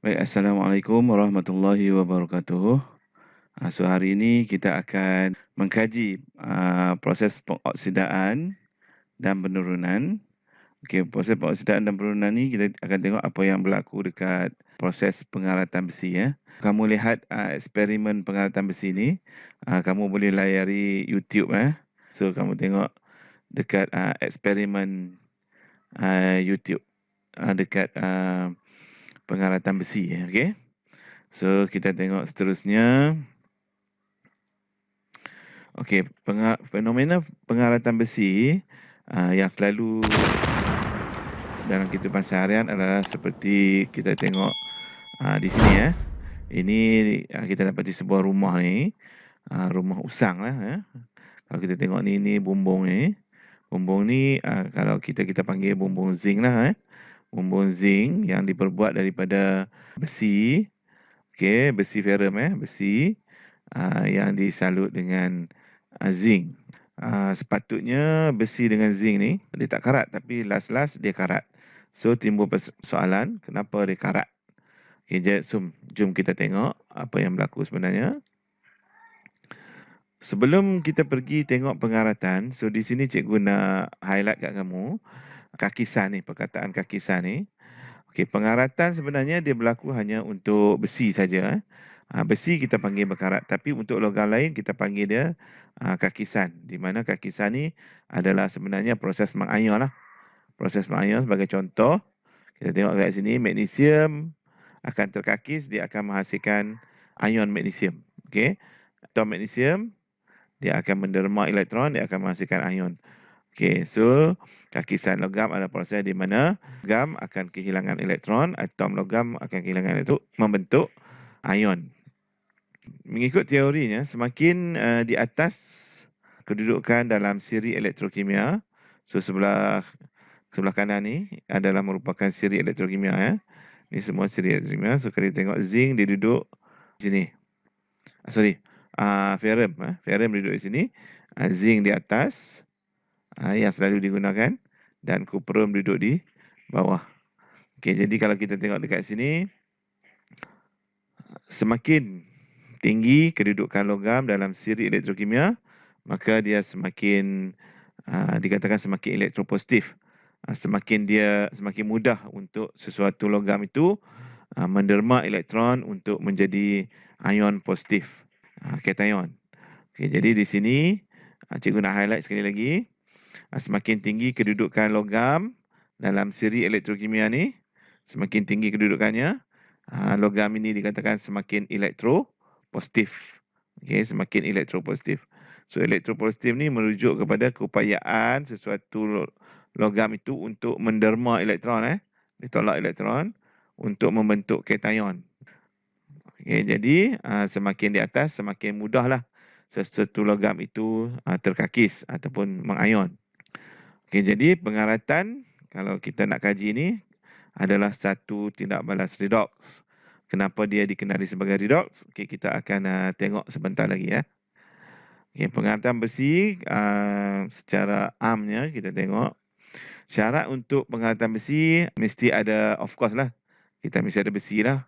Baik, Assalamualaikum warahmatullahi wabarakatuh. So hari ini kita akan mengkaji proses pengoksidaan dan penurunan. Okey, proses pengoksidaan dan penurunan ni kita akan tengok apa yang berlaku dekat proses pengaratan besi ya. Kamu lihat eksperimen pengaratan besi ni, kamu boleh layari YouTube . So kamu tengok dekat eksperimen YouTube dekat pengaratan besi ya, okey. So kita tengok seterusnya. Okey, fenomena pengaratan besi yang selalu dalam kehidupan seharian adalah seperti kita tengok di sini ya. Ini kita dapati sebuah rumah ni, rumah usang lah ya. Kalau kita tengok ni bumbung ni. Bumbung ni kalau kita panggil bumbung zinc lah . Bumbung zinc yang diperbuat daripada besi. Okey, besi ferrum besi yang disalut dengan zinc. Sepatutnya besi dengan zinc ni dia tak karat, tapi last dia karat. So timbul persoalan kenapa dia karat. Okay, jom kita tengok apa yang berlaku sebenarnya. Sebelum kita pergi tengok pengaratan, so di sini cikgu nak highlight kat kamu kakisan ni, perkataan kakisan ni. Okey, pengaratan sebenarnya dia berlaku hanya untuk besi saja. Besi kita panggil berkarat, tapi untuk logam lain kita panggil dia kakisan. Di mana kakisan ni adalah sebenarnya proses mengayon lah. Proses mengayon sebagai contoh, kita tengok kat sini magnesium akan terkakis, dia akan menghasilkan ion magnesium. Okey, atom magnesium dia akan menderma elektron, dia akan menghasilkan ion. Okey, so kakisan logam adalah proses di mana logam akan kehilangan elektron, atom logam akan kehilangan elektron, membentuk ion. Mengikut teorinya, semakin di atas kedudukan dalam siri elektrokimia, so sebelah kanan ni adalah merupakan siri elektrokimia ya. Ni semua siri elektrokimia. So kalau kita tengok zinc dia duduk di sini. Ferrum ferrum duduk di sini. Zinc di atas yang selalu digunakan, dan cuprum duduk di bawah. Okey, jadi kalau kita tengok dekat sini, semakin tinggi kedudukan logam dalam siri elektrokimia, maka dia semakin dikatakan semakin elektropositif. Semakin mudah untuk sesuatu logam itu menderma elektron untuk menjadi ion positif, kation. Okey, jadi di sini cikgu nak highlight sekali lagi, semakin tinggi kedudukan logam dalam siri elektrokimia ni, semakin tinggi kedudukannya, logam ini dikatakan semakin elektropositif. Okey, semakin elektropositif. So elektropositif ni merujuk kepada keupayaan sesuatu logam itu untuk menderma elektron ditolak elektron untuk membentuk kation. Okey, jadi semakin di atas semakin mudahlah sesuatu logam itu terkakis ataupun mengayon. Okey, jadi pengaratan kalau kita nak kaji ni adalah satu tindak balas redox. Kenapa dia dikenali sebagai redox? Okey, kita akan tengok sebentar lagi ya. Okey, pengaratan besi secara amnya kita tengok. Syarat untuk pengaratan besi mesti ada, of course lah, kita mesti ada besi lah.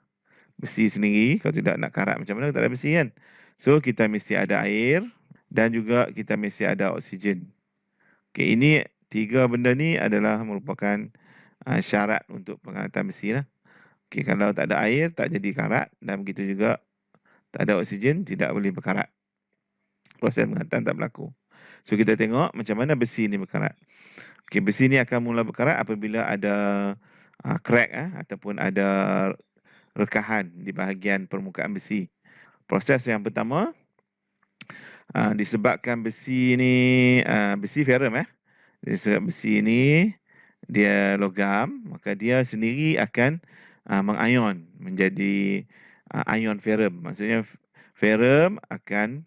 Besi sendiri, kalau tidak nak karat macam mana, tak ada besi kan. So kita mesti ada air dan juga kita mesti ada oksigen. Okey, ini tiga benda ni adalah merupakan syarat untuk pengaratan besi lah. Okey, kalau tak ada air tak jadi karat, dan begitu juga tak ada oksigen tidak boleh berkarat. Proses pengaratan tak berlaku. So kita tengok macam mana besi ni berkarat. Okey, besi ni akan mula berkarat apabila ada crack ataupun ada rekahan di bahagian permukaan besi. Proses yang pertama, disebabkan besi ni besi ferrum disebabkan besi ni dia logam, maka dia sendiri akan mengayon menjadi ion ferrum. Maksudnya ferrum akan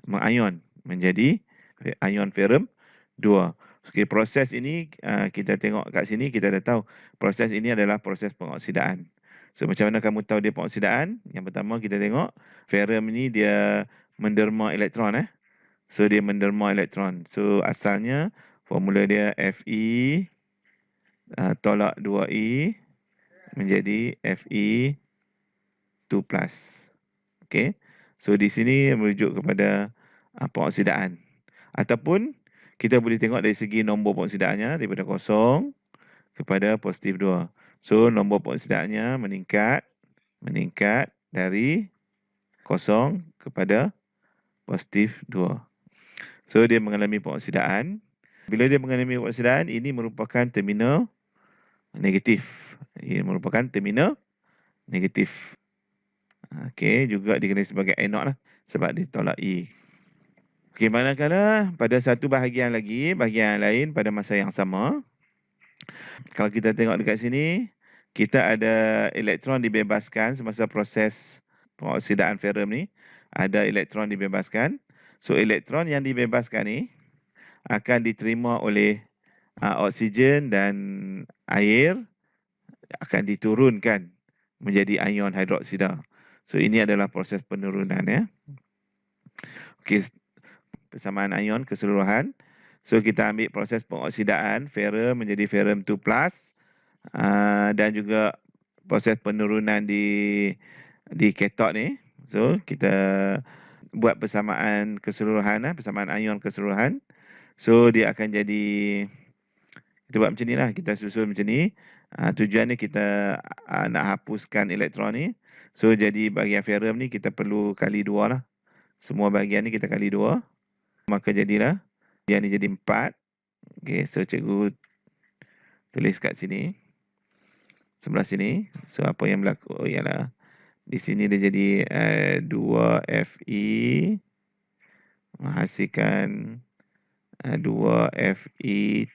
mengayon menjadi ion ferrum 2. Okey, proses ini kita tengok kat sini, kita dah tahu proses ini adalah proses pengoksidaan. So macam mana kamu tahu dia pengoksidaan? Yang pertama kita tengok ferrum ni dia menderma elektron So dia menderma elektron. So asalnya formula dia Fe tolak 2E menjadi Fe2+. Okey. So di sini merujuk kepada pengoksidaan. Ataupun kita boleh tengok dari segi nombor pengoksidaannya daripada kosong kepada positif 2. So nombor pengoksidaannya meningkat dari kosong kepada positif 2. So dia mengalami pengoksidaan. Bila dia mengalami pengoksidaan, ini merupakan terminal negatif. Ini merupakan terminal negatif. Okey, juga dikenali sebagai anode lah sebab dia tolak E. Okey, manakala pada satu bahagian lagi, bahagian lain pada masa yang sama, kalau kita tengok dekat sini, kita ada elektron dibebaskan semasa proses pengoksidaan ferrum ni. Ada elektron dibebaskan. So elektron yang dibebaskan ni akan diterima oleh oksigen dan air, akan diturunkan menjadi ion hidroksida. So ini adalah proses penurunan ya. Okey, persamaan ion keseluruhan. So kita ambil proses pengoksidaan ferrum menjadi Fe2+, dan juga proses penurunan di katot ni. So kita buat persamaan keseluruhan, persamaan ion keseluruhan. So dia akan jadi, kita buat macam ni lah, kita susun macam ni. Tujuan ni kita nak hapuskan elektron ni. So jadi bahagian ferrum ni kita perlu kali 2 lah. Semua bahagian ni kita kali 2. Maka jadilah yang ni jadi 4. Okay, so cikgu tulis kat sini, sebelah sini. So apa yang berlaku ialah di sini dia jadi 2Fe menghasilkan 2Fe2+,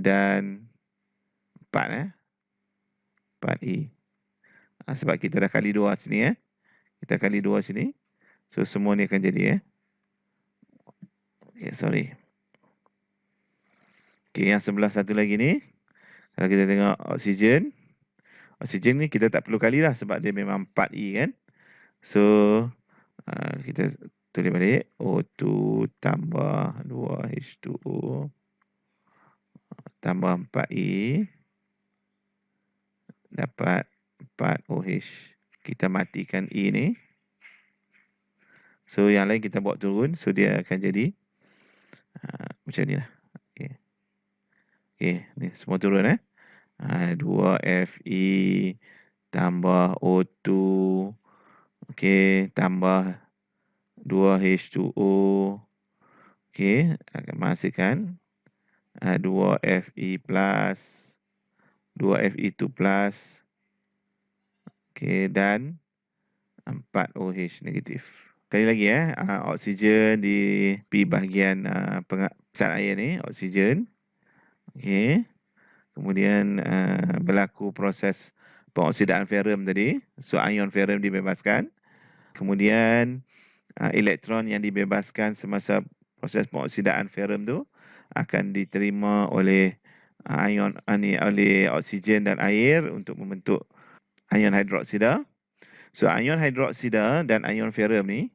dan 4 4E. Sebab kita dah kali 2 sini kita kali 2 sini. So semua ni akan jadi sorry. Okey, yang sebelah satu lagi ni, kalau kita tengok oksigen. Oksigen ni kita tak perlu kali lah sebab dia memang 4E kan. So kita tulis balik O2 tambah 2H2O tambah 4E dapat 4OH. Kita matikan E ni. So yang lain kita bawa turun. So dia akan jadi macam ni lah. Okay, ni semua turun 2Fe tambah O2, okay, tambah 2H2O, okay, akan menghasilkan 2Fe+, 2Fe2+, okay, dan 4OH negatif. Sekali lagi oksigen di bahagian zat air ni, oksigen. Okay. Kemudian berlaku proses pengoksidaan ferrum tadi. So ion ferrum dibebaskan. Kemudian elektron yang dibebaskan semasa proses pengoksidaan ferrum tu akan diterima oleh oleh oksigen dan air untuk membentuk ion hidroksida. So ion hidroksida dan ion ferrum ni,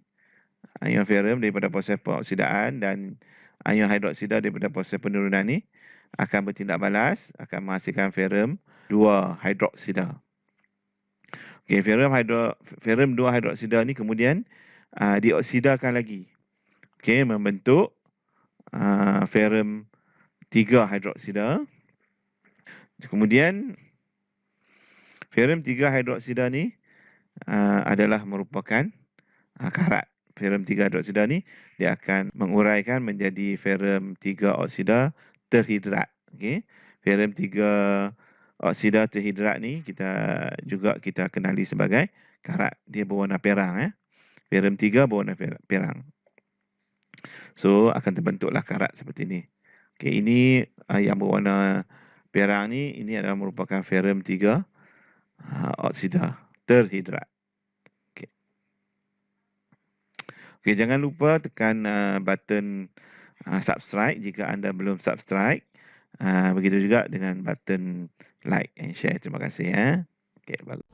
ion ferrum daripada proses pengoksidaan dan ion hidroksida daripada proses penurunan ni akan bertindak balas, akan menghasilkan ferrum 2 hidroksida. Okey, ferrum 2 hidroksida ni kemudian dioksidakan lagi. Okey, membentuk ferrum 3 hidroksida. Kemudian ferrum 3 hidroksida ni adalah merupakan karat. Ferrum 3 hidroksida ni dia akan menguraikan menjadi ferrum 3 oksida terhidrat. Okey. Ferrum 3 oksida terhidrat ni kita kenali sebagai karat. Dia berwarna perang Ferrum 3 berwarna perang. So akan terbentuklah karat seperti ni. Okey, ini yang berwarna perang ni, ini adalah merupakan ferrum 3 oksida terhidrat. Okey, jangan lupa tekan button subscribe jika anda belum subscribe. Begitu juga dengan button like and share. Terima kasih Okey, bagus.